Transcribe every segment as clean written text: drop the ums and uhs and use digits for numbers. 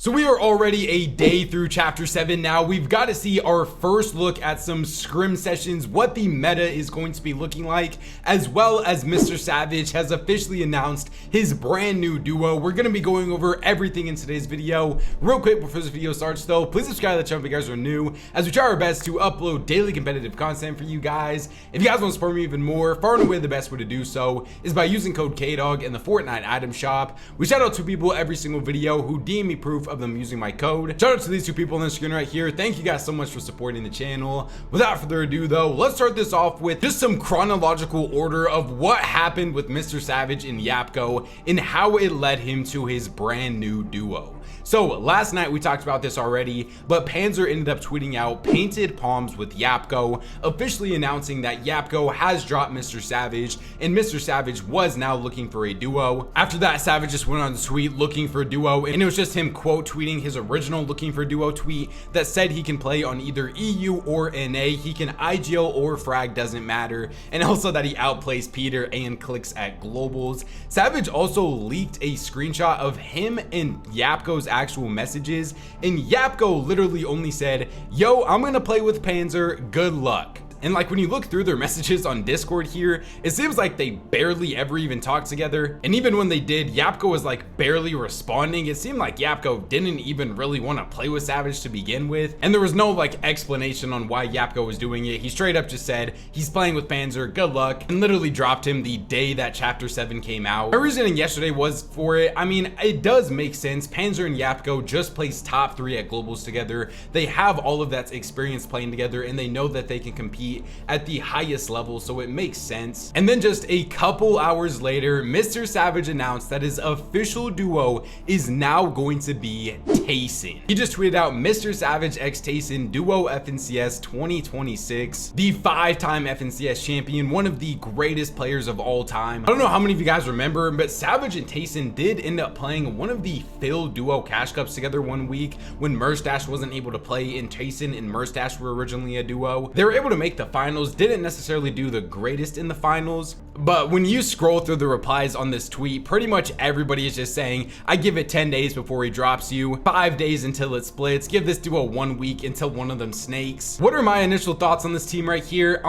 So we are already a day through chapter 7 now. We've got to see our first look at some scrim sessions, what the meta is going to be looking like, as well as MrSavage has officially announced his brand new duo. We're going to be going over everything in today's video. Real quick before this video starts though, please subscribe to the channel if you guys are new, as we try our best to upload daily competitive content for you guys. If you guys want to support me even more, far and away the best way to do so is by using code KDOG in the Fortnite item shop. We shout out to people every single video who deem me proof of them using my code. Shout out to these two people on the screen right here. Thank you guys so much for supporting the channel. Without further ado though, let's start this off with just some chronological order of what happened with MrSavage and Yapco and how it led him to his brand new duo. So last night we talked about this already, but Panzer ended up tweeting out painted palms with Yapco, officially announcing that Yapco has dropped MrSavage and MrSavage was now looking for a duo. After that, Savage just went on to tweet looking for a duo, and it was just him quote tweeting his original looking for a duo tweet that said he can play on either EU or NA, he can IGL or frag, doesn't matter, and also that he outplays Peter and Clix at globals. Savage also leaked a screenshot of him and Yapco's actual messages, and Yapco literally only said, "Yo, I'm gonna play with Panzer, good luck." And like when you look through their messages on Discord here, it seems like they barely ever even talk together. And even when they did, Yapco was like barely responding. It seemed like Yapco didn't even really want to play with Savage to begin with. And there was no like explanation on why Yapco was doing it. He straight up just said he's playing with Panzer, good luck, and literally dropped him the day that chapter 7 came out. My reasoning yesterday was for it. I mean, it does make sense. Panzer and Yapco just placed top 3 at globals together. They have all of that experience playing together, and they know that they can compete at the highest level, so it makes sense. And then just a couple hours later, MrSavage announced that his official duo is now going to be Tayson. He just tweeted out MrSavage x Tayson duo FNCS 2026, the 5-time FNCS champion, one of the greatest players of all time. I don't know how many of you guys remember, but Savage and Tayson did end up playing one of the Phil duo cash cups together one week when MrStash wasn't able to play and Tayson and MrStash were originally a duo. They were able to make the finals, didn't necessarily do the greatest in the finals, but when you scroll through the replies on this tweet, pretty much everybody is just saying, I give it 10 days before he drops you, 5 days until it splits, give this duo 1 week until one of them snakes. What are my initial thoughts on this team right here?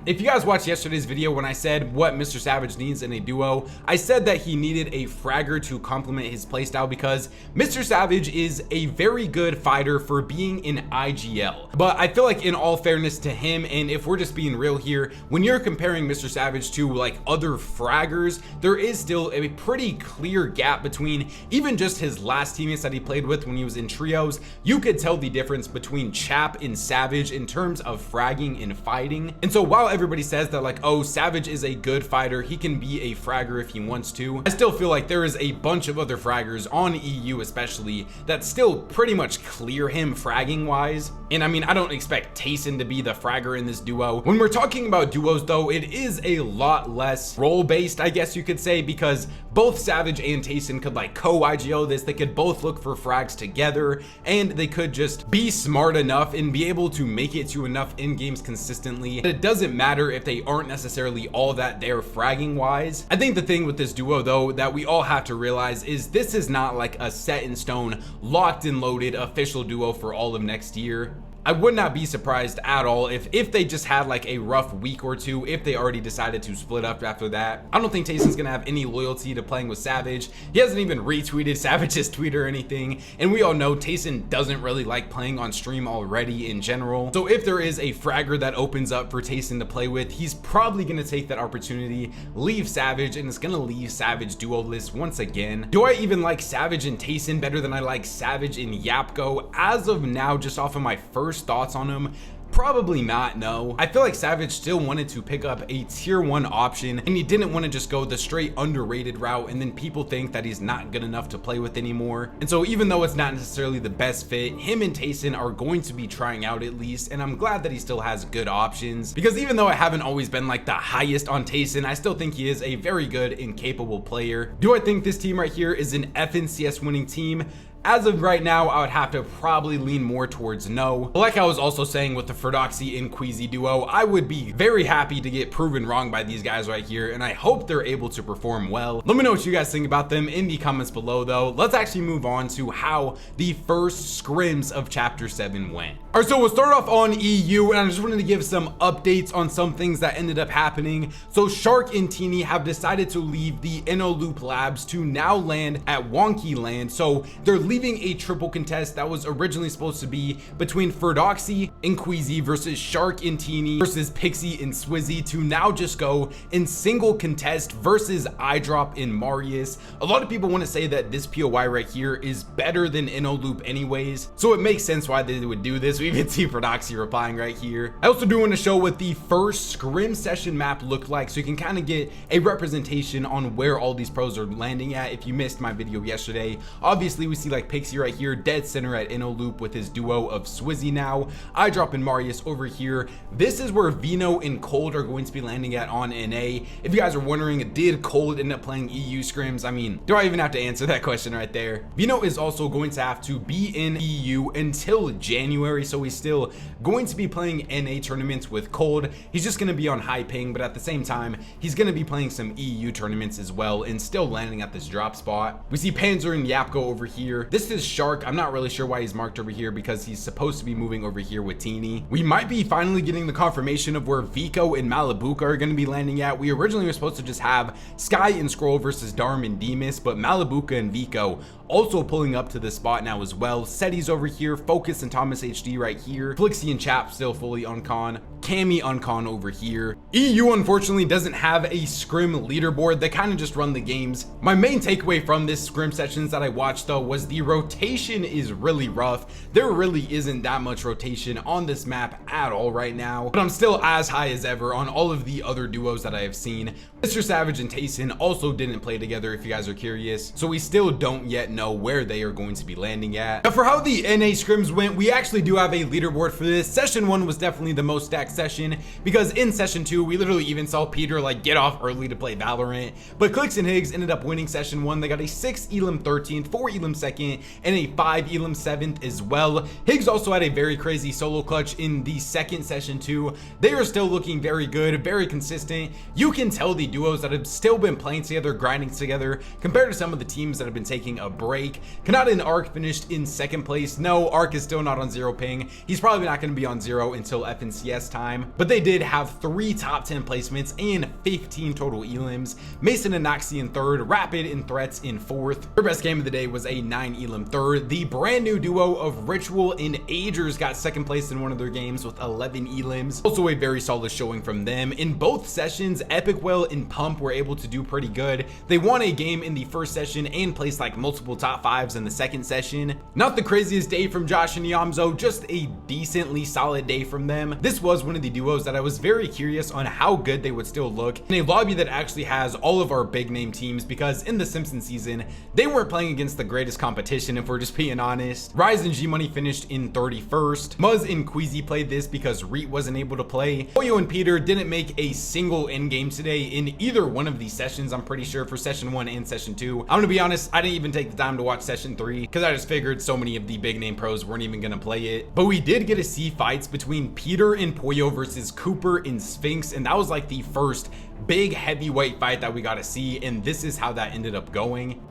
If you guys watched yesterday's video when I said what MrSavage needs in a duo, I said that he needed a fragger to complement his playstyle because MrSavage is a very good fighter for being in IGL. But I feel like in all fairness to him, and if we're just being real here, when you're comparing MrSavage to like other fraggers, there is still a pretty clear gap between even just his last teammates that he played with when he was in trios. You could tell the difference between Chap and Savage in terms of fragging and fighting. And so while everybody says that like, oh, Savage is a good fighter, he can be a fragger if he wants to, I still feel like there is a bunch of other fraggers on EU especially that still pretty much clear him fragging wise. And I mean, I don't expect Tayson to be the fragger in this duo. When we're talking about duos though, it is a lot less role based, I guess you could say, because both Savage and Tayson could like co-IGO this. They could both look for frags together, and they could just be smart enough and be able to make it to enough in games consistently. It doesn't matter if they aren't necessarily all that there fragging wise. I think the thing with this duo though that we all have to realize is this is not like a set in stone, locked and loaded official duo for all of next year. I would not be surprised at all if they just had like a rough week or two, if they already decided to split up after that. I don't think Tayson's gonna have any loyalty to playing with Savage. He hasn't even retweeted Savage's tweet or anything, and we all know Tayson doesn't really like playing on stream already in general. So if there is a fragger that opens up for Tayson to play with, he's probably gonna take that opportunity, leave Savage, and it's gonna leave Savage duo list once again. Do I even like Savage and Tayson better than I like Savage and Yapco? As of now, just off of my first thoughts on him, probably not, no. I feel like Savage still wanted to pick up a tier 1 option, and he didn't want to just go the straight underrated route and then people think that he's not good enough to play with anymore. And so even though it's not necessarily the best fit, him and Tayson are going to be trying out at least, and I'm glad that he still has good options, because even though I haven't always been like the highest on Tayson, I still think he is a very good and capable player. Do I think this team right here is an FNCS winning team? As of right now, I would have to probably lean more towards no. But like I was also saying with the Ferdoxy and Queasy duo, I would be very happy to get proven wrong by these guys right here, and I hope they're able to perform well. Let me know what you guys think about them in the comments below though. Let's actually move on to how the first scrims of chapter 7 went. Alright, so we'll start off on EU, and I just wanted to give some updates on some things that ended up happening. So Shark and Teeny have decided to leave the Loop Labs to now land at Wonky Land. So they're leaving a triple contest that was originally supposed to be between Ferdoxy and Queasy versus Shark and Teeny versus Pixie and Swizzy to now just go in single contest versus Eyedrop and Marius. A lot of people want to say that this POI right here is better than Loop anyways, so it makes sense why they would do this. We even see Ferdoxy replying right here. I also do want to show what the first scrim session map looked like, so you can kind of get a representation on where all these pros are landing at. If you missed my video yesterday, obviously we see like Pixie right here dead center at Loop with his duo of Swizzy now, Eyedrop and Marius over here. This is where Vino and Cold are going to be landing at on NA. If you guys are wondering, did Cold end up playing EU scrims? I mean, do I even have to answer that question right there? Vino is also going to have to be in EU until January, so he's still going to be playing NA tournaments with Cold. He's just going to be on high ping, but at the same time, he's going to be playing some EU tournaments as well and still landing at this drop spot. We see Panzer and Yapco over here. This is Shark. I'm not really sure why he's marked over here because he's supposed to be moving over here with Teeny. We might be finally getting the confirmation of where Vico and Malibuca are going to be landing at. We originally were supposed to just have Sky and Scroll versus Darm and Demus, but Malibuca and Vico also pulling up to this spot now as well. Seti's over here, Focus and Thomas HD right here, Flixie and Chap still fully uncon, Cammy uncon over here. EU unfortunately doesn't have a scrim leaderboard. They kind of just run the games. My main takeaway from this scrim sessions that I watched though was the rotation is really rough. There really isn't that much rotation on this map at all right now, but I'm still as high as ever on all of the other duos that I have seen. MrSavage and Tayson also didn't play together if you guys are curious, so we still don't yet know where they are going to be landing at. Now for how the NA scrims went, we actually do have a leaderboard for this. Session 1 was definitely the most stacked session because in session 2 we literally even saw Peter like get off early to play Valorant, but Clix and Higgs ended up winning session 1. They got a 6 elim 13th, 4 elim 2nd, and a 5 elim 7th as well. Higgs also had a very crazy solo clutch in the second session 2. They are still looking very good, very consistent. You can tell the duos that have still been playing together, grinding together compared to some of the teams that have been taking a break. Kanata and Arc finished in second place. No, Arc is still not on 0 ping. He's probably not going to be on 0 until FNCS time, but they did have 3 top 10 placements and 15 total elims. Mason and Noxie in third, Rapid and Threats in fourth. Their best game of the day was a 9 elim third. The brand new duo of Ritual and Agers got second place in one of their games with 11 elims. Also a very solid showing from them. In both sessions, Epicwell and Pump were able to do pretty good. They won a game in the first session and placed like multiple top 5s in the second session. Not the craziest day from Josh and Yamzo, just a decently solid day from them. This was one of the duos that I was very curious on how good they would still look in a lobby that actually has all of our big name teams, because in the Simpsons season they weren't playing against the greatest competition if we're just being honest. Rise and G Money finished in 31st. Muzz and Queasy played this because Reet wasn't able to play. Pollo and Peter didn't make a single end game today in either one of these sessions, I'm pretty sure, for session 1 and session 2. I'm gonna be honest, I didn't even take the time to watch session 3 because I just figured so many of the big name pros weren't even gonna play it. But we did get to see fights between Peter and Pollo versus Cooper and Sphinx, and that was like the first big heavyweight fight that we got to see, and this is how that ended up going.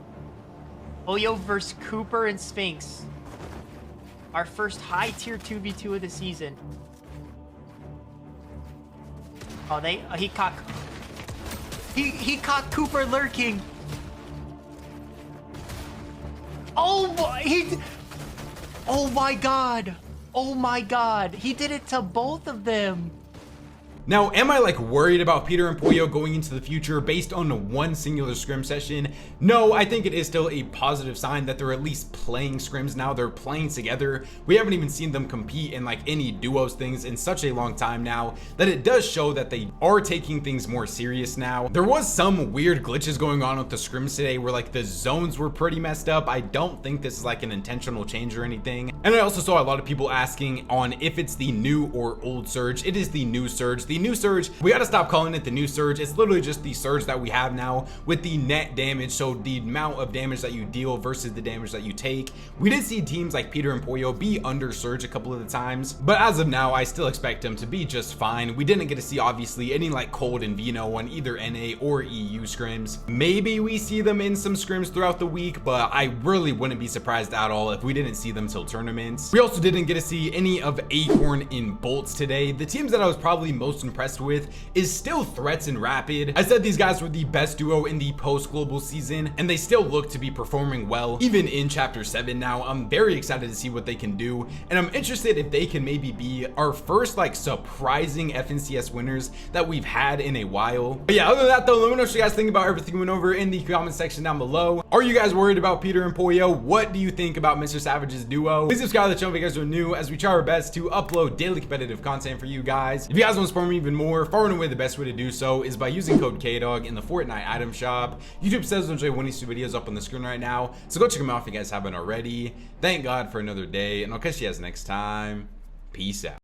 Pollo versus Cooper and Sphinx. Our first high tier 2v2 of the season. Oh, he caught Cooper lurking. Oh my god. Oh my god. He did it to both of them. Now, am I like worried about Peter and Pollo going into the future based on one singular scrim session? No, I think it is still a positive sign that they're at least playing scrims now. They're playing together. We haven't even seen them compete in like any duos things in such a long time now that it does show that they are taking things more serious now. There was some weird glitches going on with the scrims today where like the zones were pretty messed up. I don't think this is like an intentional change or anything. And I also saw a lot of people asking on if it's the new or old Surge. It is the new Surge. The the new surge, we got to stop calling it the new surge. It's literally just the surge that we have now with the net damage, so the amount of damage that you deal versus the damage that you take. We did see teams like Peter and Pollo be under surge a couple of the times, but as of now I still expect them to be just fine. We didn't get to see obviously any like cold and Vino on either NA or EU scrims. Maybe we see them in some scrims throughout the week, but I really wouldn't be surprised at all if we didn't see them till tournaments. We also didn't get to see any of Acorn in bolts today. The teams that I was probably most impressed with is still Threats and Rapid. I said these guys were the best duo in the post global season, and they still look to be performing well even in chapter 7 now. I'm very excited to see what they can do, and I'm interested if they can maybe be our first like surprising FNCS winners that we've had in a while. But yeah, other than that though, let me know what you guys think about everything we went over in the comment section down below. Are you guys worried about Peter and Pollo? What do you think about MrSavage's duo? Please subscribe to the channel if you guys are new, as we try our best to upload daily competitive content for you guys. If you guys want to support me even more, far and away the best way to do so is by using code KDOG in the Fortnite item shop. YouTube says enjoy one of these two videos up on the screen right now, so go check them out if you guys haven't already. Thank God for another day, and I'll catch you guys next time. Peace out.